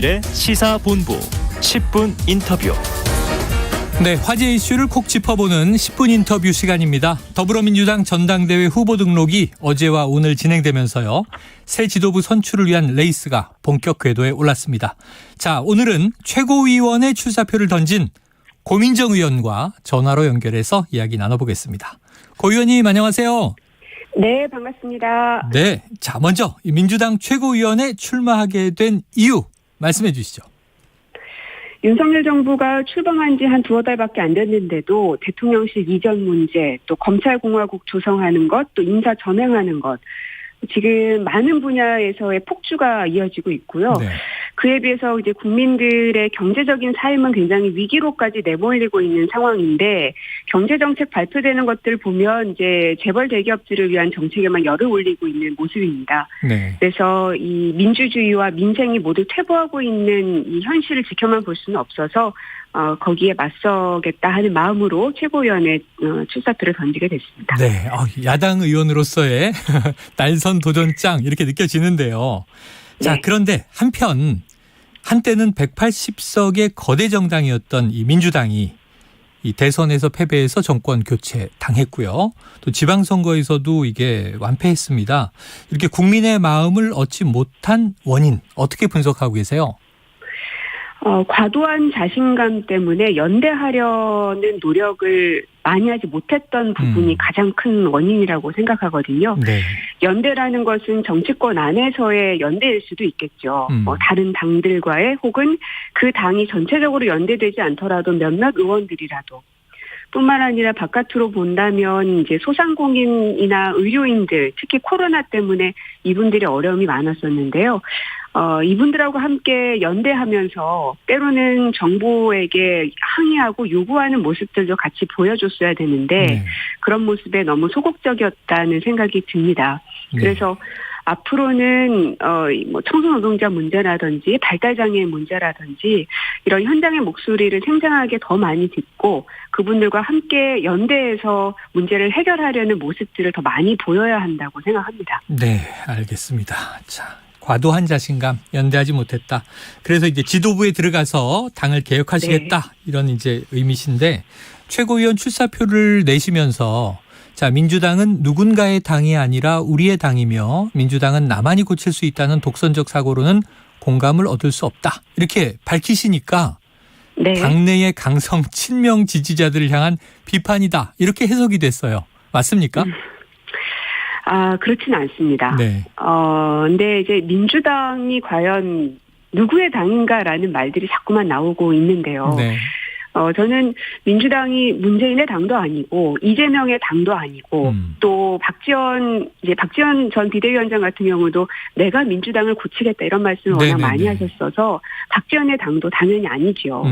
시사본부 10분 인터뷰. 네, 화제 이슈를 콕 짚어보는 10분 인터뷰 시간입니다. 더불어민주당 전당대회 후보 등록이 어제와 오늘 진행되면서요. 새 지도부 선출을 위한 레이스가 본격 궤도에 올랐습니다. 자, 오늘은 최고위원의 출사표를 던진 고민정 의원과 전화로 연결해서 이야기 나눠보겠습니다. 고 의원님 안녕하세요. 네, 반갑습니다. 네, 자 먼저 민주당 최고위원에 출마하게 된 이유 말씀해 주시죠. 윤석열 정부가 출범한 지 한 두어 달밖에 안 됐는데도 대통령실 이전 문제, 또 검찰공화국 조성하는 것, 또 인사 전횡하는 것, 지금 많은 분야에서의 폭주가 이어지고 있고요. 네. 그에 비해서 이제 국민들의 경제적인 삶은 굉장히 위기로까지 내몰리고 있는 상황인데, 경제정책 발표되는 것들 보면 이제 재벌 대기업들을 위한 정책에만 열을 올리고 있는 모습입니다. 네. 그래서 이 민주주의와 민생이 모두 퇴보하고 있는 이 현실을 지켜만 볼 수는 없어서 거기에 맞서겠다 하는 마음으로 최고위원의 출사표를 던지게 됐습니다. 네, 야당 의원으로서의 날선 도전장 이렇게 느껴지는데요. 자, 네. 그런데 한때는 180석의 거대 정당이었던 이 민주당이 이 대선에서 패배해서 정권 교체 당했고요. 또 지방선거에서도 이게 완패했습니다. 이렇게 국민의 마음을 얻지 못한 원인 어떻게 분석하고 계세요? 과도한 자신감 때문에 연대하려는 노력을 많이 하지 못했던 부분이 가장 큰 원인이라고 생각하거든요. 네. 연대라는 것은 정치권 안에서의 연대일 수도 있겠죠. 다른 당들과의 혹은 그 당이 전체적으로 연대되지 않더라도 몇몇 의원들이라도. 뿐만 아니라 바깥으로 본다면 이제 소상공인이나 의료인들, 특히 코로나 때문에 이분들의 어려움이 많았었는데요. 이분들하고 함께 연대하면서 때로는 정부에게 항의하고 요구하는 모습들도 같이 보여줬어야 되는데 네. 그런 모습에 너무 소극적이었다는 생각이 듭니다. 네. 그래서 앞으로는 청소노동자 문제라든지 발달장애인 문제라든지 이런 현장의 목소리를 생생하게 더 많이 듣고 그분들과 함께 연대해서 문제를 해결하려는 모습들을 더 많이 보여야 한다고 생각합니다. 네, 알겠습니다. 자, 과도한 자신감, 연대하지 못했다. 그래서 이제 지도부에 들어가서 당을 개혁하시겠다. 네. 이런 이제 의미신데 최고위원 출사표를 내시면서 자, 민주당은 누군가의 당이 아니라 우리의 당이며 민주당은 나만이 고칠 수 있다는 독선적 사고로는 공감을 얻을 수 없다. 이렇게 밝히시니까 네. 당내의 강성 친명 지지자들을 향한 비판이다. 이렇게 해석이 됐어요. 맞습니까? 그렇지는 않습니다. 네. 근데 이제 민주당이 과연 누구의 당인가라는 말들이 자꾸만 나오고 있는데요. 네. 저는 민주당이 문재인의 당도 아니고 이재명의 당도 아니고 또 박지원 전 비대위원장 같은 경우도 내가 민주당을 고치겠다 이런 말씀을 워낙 많이 하셨어서 박지원의 당도 당연히 아니죠.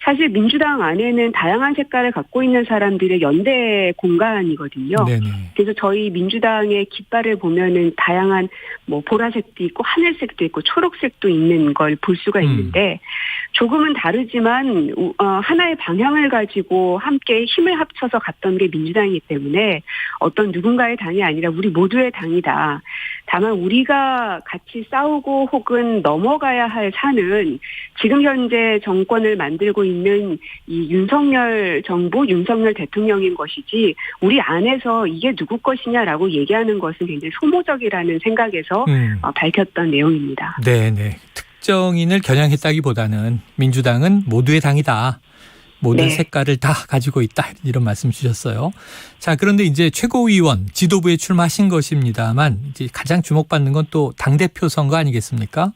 사실 민주당 안에는 다양한 색깔을 갖고 있는 사람들의 연대 공간이거든요. 네네. 그래서 저희 민주당의 깃발을 보면은 다양한 보라색도 있고 하늘색도 있고 초록색도 있는 걸 볼 수가 있는데 조금은 다르지만 하나의 방향을 가지고 함께 힘을 합쳐서 갔던 게 민주당이기 때문에 어떤 누군가의 당이 아니라 우리 모두의 당이다. 다만 우리가 같이 싸우고 혹은 넘어가야 할 산은 지금 현재 정권을 만들고 있는 이 윤석열 정부, 윤석열 대통령인 것이지 우리 안에서 이게 누구 것이냐라고 얘기하는 것은 굉장히 소모적이라는 생각에서 밝혔던 내용입니다. 네네. 특정인을 겨냥했다기보다는 민주당은 모두의 당이다. 모든 네. 색깔을 다 가지고 있다. 이런 말씀 주셨어요. 자, 그런데 이제 최고위원 지도부에 출마하신 것입니다만 이제 가장 주목받는 건 또 당대표 선거 아니겠습니까?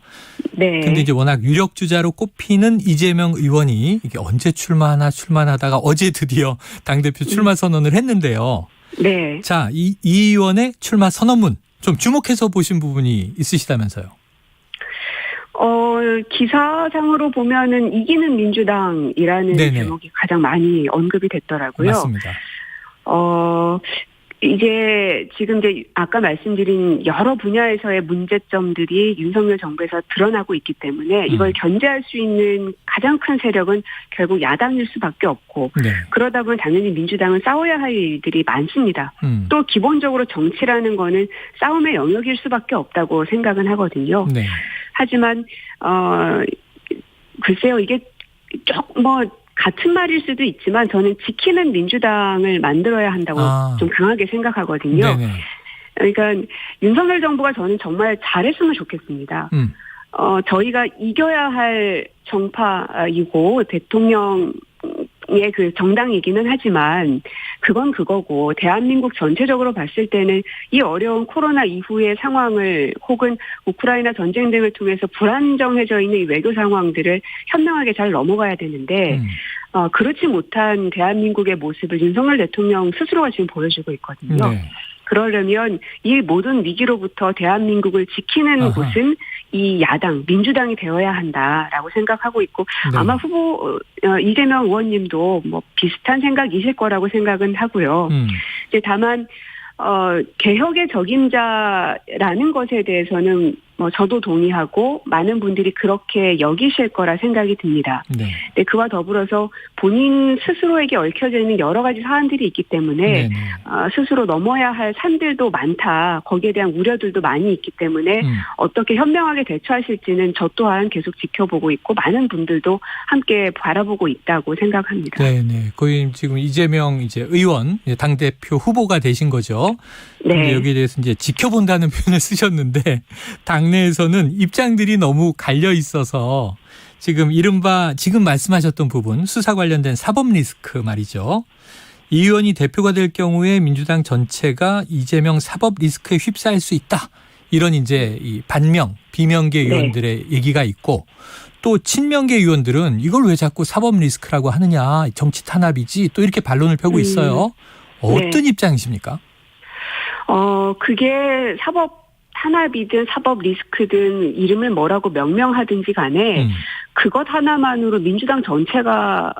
네. 근데 이제 워낙 유력 주자로 꼽히는 이재명 의원이 이게 언제 출마하다가 어제 드디어 당대표 출마 선언을 했는데요. 네. 자, 이 의원의 출마 선언문 좀 주목해서 보신 부분이 있으시다면서요. 기사상으로 보면은 이기는 민주당이라는 네네. 제목이 가장 많이 언급이 됐더라고요. 맞습니다. 이제 지금 이제 아까 말씀드린 여러 분야에서의 문제점들이 윤석열 정부에서 드러나고 있기 때문에 이걸 견제할 수 있는 가장 큰 세력은 결국 야당일 수밖에 없고 네. 그러다 보면 당연히 민주당은 싸워야 할 일들이 많습니다. 또 기본적으로 정치라는 거는 싸움의 영역일 수밖에 없다고 생각은 하거든요. 네. 하지만 글쎄요, 이게 같은 말일 수도 있지만 저는 지키는 민주당을 만들어야 한다고 좀 강하게 생각하거든요. 네네. 그러니까 윤석열 정부가 저는 정말 잘했으면 좋겠습니다. 저희가 이겨야 할 정파이고 대통령의 그 정당이기는 하지만 그건 그거고 대한민국 전체적으로 봤을 때는 이 어려운 코로나 이후의 상황을 혹은 우크라이나 전쟁 등을 통해서 불안정해져 있는 이 외교 상황들을 현명하게 잘 넘어가야 되는데 그렇지 못한 대한민국의 모습을 윤석열 대통령 스스로가 지금 보여주고 있거든요. 네. 그러려면 이 모든 위기로부터 대한민국을 지키는 곳은 이 야당, 민주당이 되어야 한다라고 생각하고 있고 네. 아마 이재명 의원님도 뭐 비슷한 생각이실 거라고 생각은 하고요. 이제 다만 개혁의 적임자라는 것에 대해서는 저도 동의하고 많은 분들이 그렇게 여기실 거라 생각이 듭니다. 네. 근데 그와 더불어서 본인 스스로에게 얽혀져 있는 여러 가지 사안들이 있기 때문에 스스로 넘어야 할 산들도 많다. 거기에 대한 우려들도 많이 있기 때문에 어떻게 현명하게 대처하실지는 저 또한 계속 지켜보고 있고 많은 분들도 함께 바라보고 있다고 생각합니다. 네. 거의 지금 이재명 의원 당대표 후보가 되신 거죠. 네. 여기에 대해서 이제 지켜본다는 표현을 쓰셨는데 당내에서는 입장들이 너무 갈려 있어서 지금 이른바 지금 말씀하셨던 부분 수사 관련된 사법 리스크 말이죠. 이 의원이 대표가 될 경우에 민주당 전체가 이재명 사법 리스크에 휩싸일 수 있다. 이런 이제 이 반명, 비명계 의원들의 얘기가 있고 또 친명계 의원들은 이걸 왜 자꾸 사법 리스크라고 하느냐. 정치 탄압이지. 또 이렇게 반론을 펴고 있어요. 어떤 입장이십니까? 그게 사법 탄압이든 사법 리스크든 이름을 뭐라고 명명하든지 간에 그것 하나만으로 민주당 전체가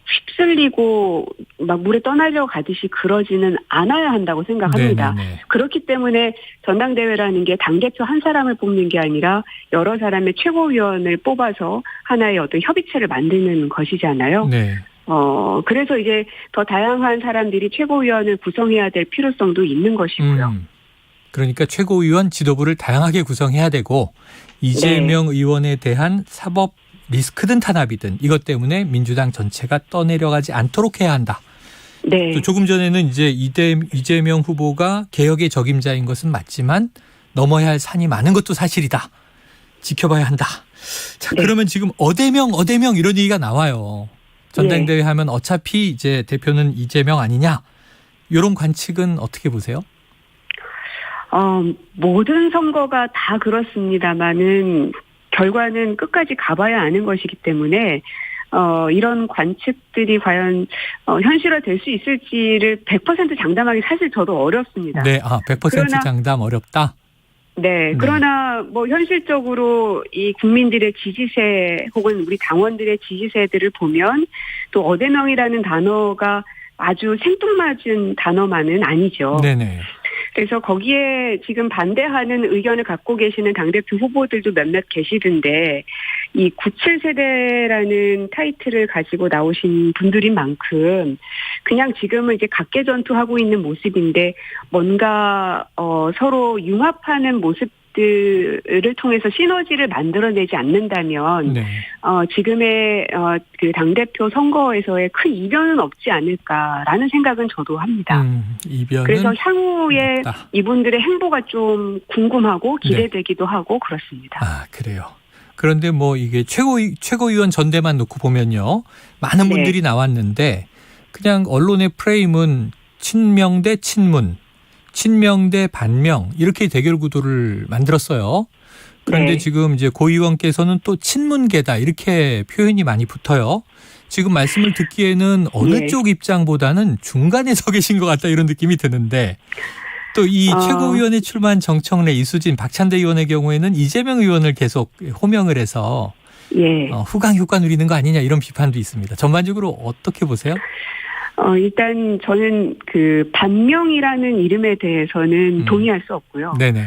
휩쓸리고 막 물에 떠나려고 가듯이 그러지는 않아야 한다고 생각합니다. 네네네. 그렇기 때문에 전당대회라는 게 당대표 한 사람을 뽑는 게 아니라 여러 사람의 최고위원을 뽑아서 하나의 어떤 협의체를 만드는 것이잖아요. 네. 그래서 이제 더 다양한 사람들이 최고위원을 구성해야 될 필요성도 있는 것이고요. 그러니까 최고위원 지도부를 다양하게 구성해야 되고 이재명 의원에 대한 사법 리스크든 탄압이든 이것 때문에 민주당 전체가 떠내려가지 않도록 해야 한다. 네. 또 조금 전에는 이제 이재명 후보가 개혁의 적임자인 것은 맞지만 넘어야 할 산이 많은 것도 사실이다. 지켜봐야 한다. 자, 그러면 지금 어대명 이런 얘기가 나와요. 전당대회 하면 어차피 이제 대표는 이재명 아니냐. 이런 관측은 어떻게 보세요? 모든 선거가 다 그렇습니다만은 결과는 끝까지 가봐야 아는 것이기 때문에 이런 관측들이 과연 현실화될 수 있을지를 100% 장담하기 사실 저도 어렵습니다. 네, 100% 장담 어렵다? 네, 그러나 현실적으로 이 국민들의 지지세 혹은 우리 당원들의 지지세들을 보면 또 어대명이라는 단어가 아주 생뚱맞은 단어만은 아니죠. 네네. 그래서 거기에 지금 반대하는 의견을 갖고 계시는 당대표 후보들도 몇몇 계시던데 이 97세대라는 타이틀을 가지고 나오신 분들인 만큼 그냥 지금은 이제 각계전투하고 있는 모습인데 뭔가 서로 융합하는 모습들을 통해서 시너지를 만들어내지 않는다면 지금의 그 당대표 선거에서의 큰 이변은 없지 않을까라는 생각은 저도 합니다. 그래서 향후에 없다. 이분들의 행보가 좀 궁금하고 기대되기도 하고 그렇습니다. 그래요. 그런데 이게 최고위원 전대만 놓고 보면요. 많은 분들이 나왔는데 그냥 언론의 프레임은 친명 대 친문, 친명 대 반명 이렇게 대결 구도를 만들었어요. 그런데 지금 이제 고 의원께서는 또 친문계다 이렇게 표현이 많이 붙어요. 지금 말씀을 듣기에는 어느 쪽 입장보다는 중간에 서 계신 것 같다 이런 느낌이 드는데 또 이 최고위원에 출마한 정청래, 이수진, 박찬대 의원의 경우에는 이재명 의원을 계속 호명을 해서 후광 효과 누리는 거 아니냐 이런 비판도 있습니다. 전반적으로 어떻게 보세요? 일단 저는 그 반명이라는 이름에 대해서는 동의할 수 없고요. 네네.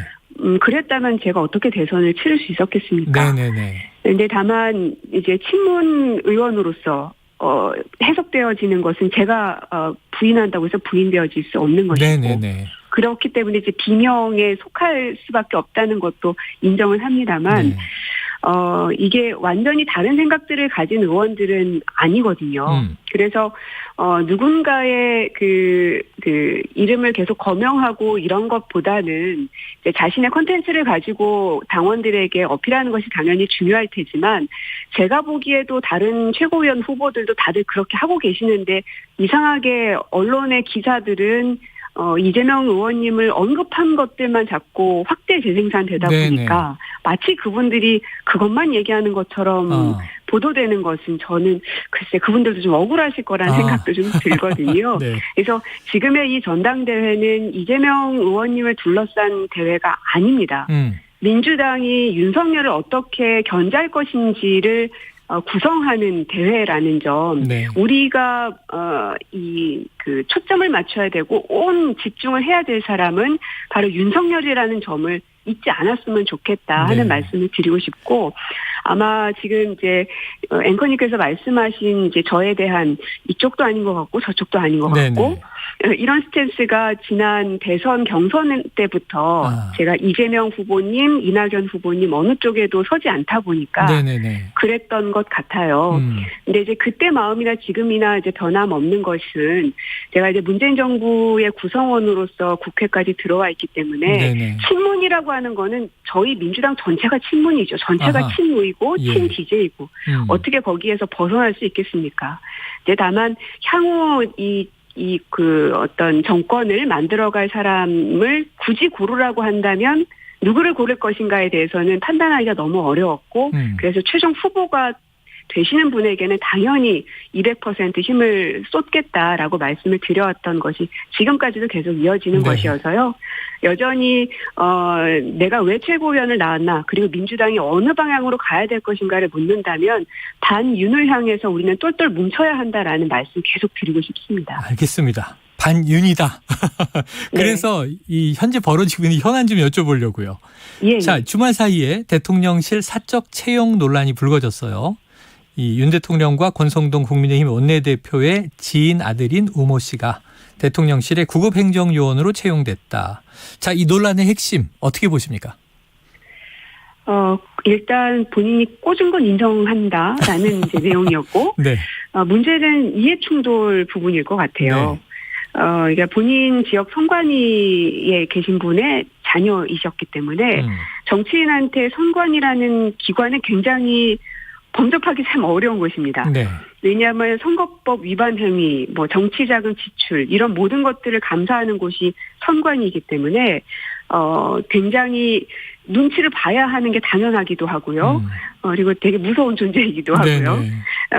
그랬다면 제가 어떻게 대선을 치를 수 있었겠습니까? 네네네. 근데 다만 이제 친문 의원으로서 해석되어지는 것은 제가 부인한다고 해서 부인되어질 수 없는 것이고 네네네. 그렇기 때문에 이제 비명에 속할 수밖에 없다는 것도 인정은 합니다만 네. 이게 완전히 다른 생각들을 가진 의원들은 아니거든요. 그래서 누군가의 그 이름을 계속 거명하고 이런 것보다는 이제 자신의 콘텐츠를 가지고 당원들에게 어필하는 것이 당연히 중요할 테지만 제가 보기에도 다른 최고위원 후보들도 다들 그렇게 하고 계시는데 이상하게 언론의 기사들은 이재명 의원님을 언급한 것들만 자꾸 확대 재생산되다 보니까 마치 그분들이 그것만 얘기하는 것처럼 보도되는 것은 저는 글쎄 그분들도 좀 억울하실 거라는 생각도 좀 들거든요. 네. 그래서 지금의 이 전당대회는 이재명 의원님을 둘러싼 대회가 아닙니다. 민주당이 윤석열을 어떻게 견제할 것인지를 구성하는 대회라는 점, 네. 우리가 그 초점을 맞춰야 되고 온 집중을 해야 될 사람은 바로 윤석열이라는 점을 잊지 않았으면 좋겠다 하는 말씀을 드리고 싶고, 아마 지금 이제 앵커님께서 말씀하신 이제 저에 대한 이쪽도 아닌 것 같고 저쪽도 아닌 것 같고 이런 스탠스가 지난 대선 경선 때부터 제가 이재명 후보님, 이낙연 후보님 어느 쪽에도 서지 않다 보니까 그랬던 것 같아요. 근데 이제 그때 마음이나 지금이나 이제 변함없는 것은 제가 이제 문재인 정부의 구성원으로서 국회까지 들어와 있기 때문에 친문이라고 하는 거는 저희 민주당 전체가 친문이죠. 전체가 친노이고 친기재이고 어떻게 거기에서 벗어날 수 있겠습니까? 이제 다만 향후 그 어떤 정권을 만들어갈 사람을 굳이 고르라고 한다면 누구를 고를 것인가에 대해서는 판단하기가 너무 어려웠고 그래서 최종 후보가 되시는 분에게는 당연히 200% 힘을 쏟겠다라고 말씀을 드려왔던 것이 지금까지도 계속 이어지는 것이어서요. 여전히 내가 왜 최고위원을 나왔나 그리고 민주당이 어느 방향으로 가야 될 것인가를 묻는다면 반윤을 향해서 우리는 똘똘 뭉쳐야 한다라는 말씀 계속 드리고 싶습니다. 알겠습니다. 반윤이다. 그래서 이 현재 벌어지고 있는 현안 좀 여쭤보려고요. 자, 주말 사이에 대통령실 사적 채용 논란이 불거졌어요. 이 윤 대통령과 권성동 국민의힘 원내대표의 지인 아들인 우모 씨가 대통령실의 구급행정요원으로 채용됐다. 자, 이 논란의 핵심 어떻게 보십니까? 일단 본인이 꽂은 건 인정한다라는 이제 내용이었고, 문제는 이해충돌 부분일 것 같아요. 그러니까 본인 지역 선관위에 계신 분의 자녀이셨기 때문에 정치인한테 선관위라는 기관은 굉장히 범접하기 참 어려운 것입니다. 왜냐하면 선거법 위반 행위, 뭐 정치자금 지출 이런 모든 것들을 감사하는 곳이 선관위이기 때문에 굉장히 눈치를 봐야 하는 게 당연하기도 하고요. 그리고 되게 무서운 존재이기도 하고요.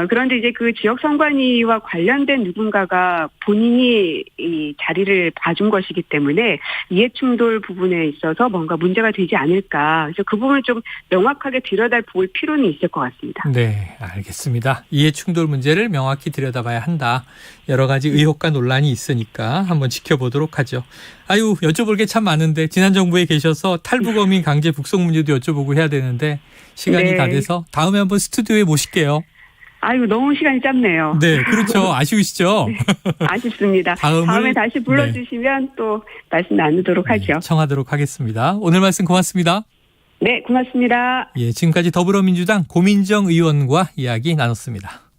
그런데 이제 그 지역 선관위와 관련된 누군가가 본인이 이 자리를 봐준 것이기 때문에 이해충돌 부분에 있어서 뭔가 문제가 되지 않을까. 그래서 그 부분을 좀 명확하게 들여다볼 필요는 있을 것 같습니다. 네, 알겠습니다. 이해충돌 문제를 명확히 들여다봐야 한다. 여러 가지 의혹과 논란이 있으니까 한번 지켜보도록 하죠. 아유, 여쭤볼 게 참 많은데 지난 정부에 계셔서 탈북어민 강제 북송 문제도 여쭤보고 해야 되는데 시간이 다 돼서 다음에 한번 스튜디오에 모실게요. 아이고, 너무 시간이 짧네요. 네, 그렇죠. 아쉬우시죠? 아쉽습니다. 다음에 다시 불러주시면 또 말씀 나누도록 하죠. 청하도록 하겠습니다. 오늘 말씀 고맙습니다. 네, 고맙습니다. 예, 지금까지 더불어민주당 고민정 의원과 이야기 나눴습니다.